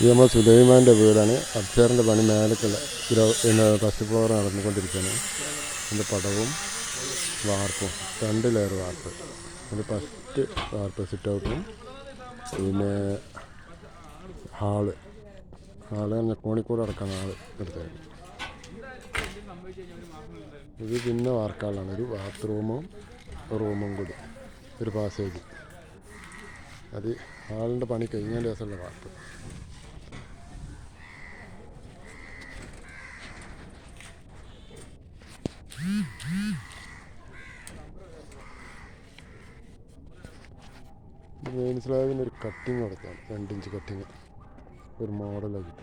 ഇത് നമ്മൾ സുലൈമാൻ്റെ വീടാണ്. അബ്ഷാറിൻ്റെ പണി മേലേക്കുള്ള ഫസ്റ്റ് ഫ്ലോർ നടന്നുകൊണ്ടിരിക്കുകയാണ്. അതിൻ്റെ പടവും വാർപ്പും 2 ലെയർ വാർപ്പ്. അതിൻ്റെ ഫസ്റ്റ് വാർപ്പ് സിറ്റ് ഔട്ടും പിന്നെ ഹാള് പറഞ്ഞാൽ കോണിക്കൂട് അടക്കാൻ ഹാള് എടുത്തായിരുന്നു. ഇത് പിന്നെ വാർക്കാളാണ്. ഒരു ബാത്റൂമും റൂമും കൂടി ഒരു പാസേജ്. അത് ഹാളിൻ്റെ പണി കഴിഞ്ഞ ദിവസമുള്ള വാർപ്പ്. മെയിൻ സ്ലാബിന് ഒരു കട്ടിങ് കൊടുത്താണ്. 2 ഇഞ്ച് കട്ടിങ് ഒരു മോഡലാക്കി.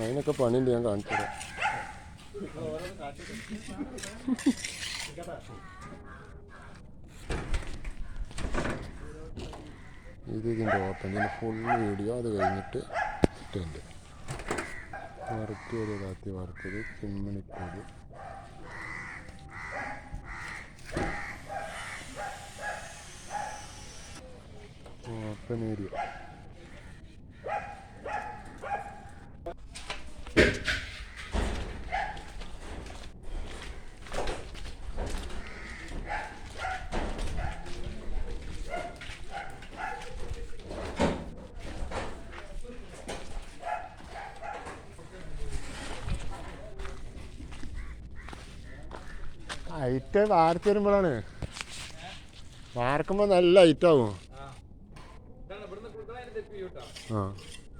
അതിനൊക്കെ പണിയുണ്ട്, ഞാൻ കാണിച്ചു തരാം. ഇതിൻ്റെ ഓപ്പൺ, ഇതിൻ്റെ ഫുൾ വീഡിയോ അത് കഴിഞ്ഞിട്ട് ഇട്ടുണ്ട്. വർക്ക് ഒരു രാത്രി വർക്ക് ചിമ്മണിക്കോട് ഓപ്പൺ ഏരിയ. ഹൈറ്റ് വാർത്ത് വരുമ്പോഴാണ്, വാർക്കുമ്പോൾ നല്ല ഹൈറ്റാവും. ആ,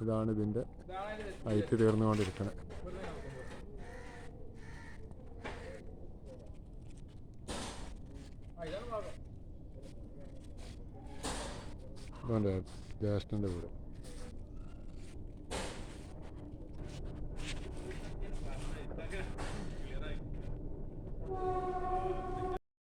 ഇതാണ് ഇതിൻ്റെ ഹൈറ്റ് തീർന്നുകൊണ്ടിരിക്കണേ. ജ്യേഷ്ഠൻ്റെ വീട്.